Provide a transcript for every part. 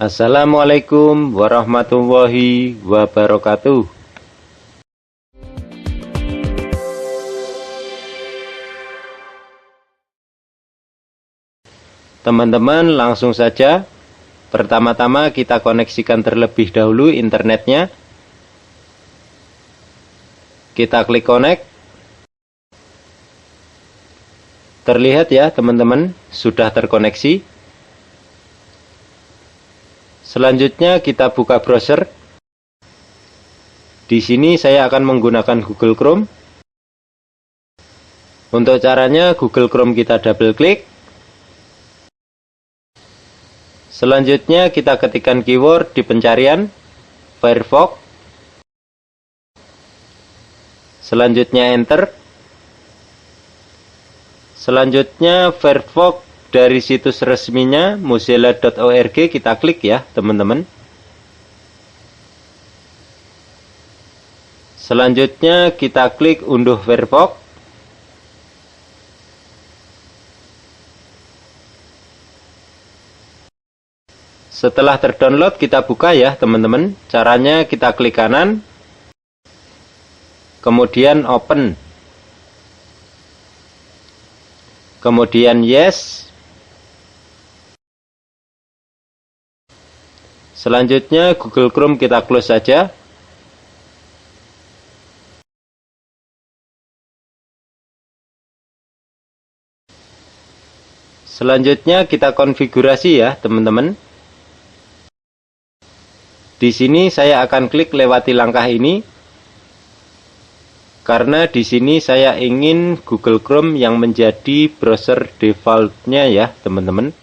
Assalamualaikum warahmatullahi wabarakatuh. Teman-teman, langsung saja. Pertama-tama kita koneksikan terlebih dahulu internetnya. Kita klik connect. Terlihat ya teman-teman, sudah terkoneksi. Selanjutnya kita buka browser. Di sini saya akan menggunakan Google Chrome. Untuk caranya Google Chrome kita double klik. Selanjutnya kita ketikkan keyword di pencarian Firefox. Selanjutnya enter. Selanjutnya Firefox dari situs resminya mozilla.org kita klik ya teman-teman. Selanjutnya kita klik unduh Firefox. Setelah terdownload kita buka ya teman-teman. Caranya kita klik kanan, kemudian open, kemudian yes. Selanjutnya Google Chrome kita close saja. Selanjutnya kita konfigurasi ya teman-teman. Di sini saya akan klik lewati langkah ini. Karena di sini saya ingin Google Chrome yang menjadi browser defaultnya ya teman-teman.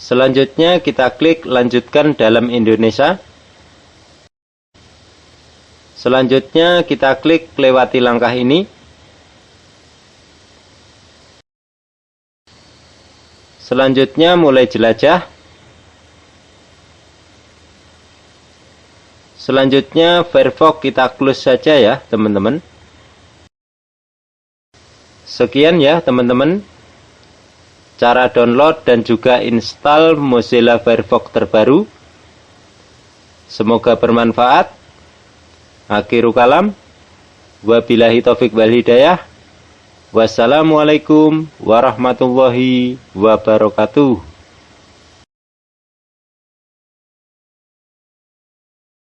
Selanjutnya kita klik lanjutkan dalam Indonesia. Selanjutnya kita klik lewati langkah ini. Selanjutnya mulai jelajah. Selanjutnya Firefox kita close saja ya teman-teman. Sekian ya teman-teman, cara download dan juga install Mozilla Firefox terbaru. Semoga bermanfaat. Akhirul kalam. Wabillahi taufik wal hidayah. Wassalamualaikum warahmatullahi wabarakatuh.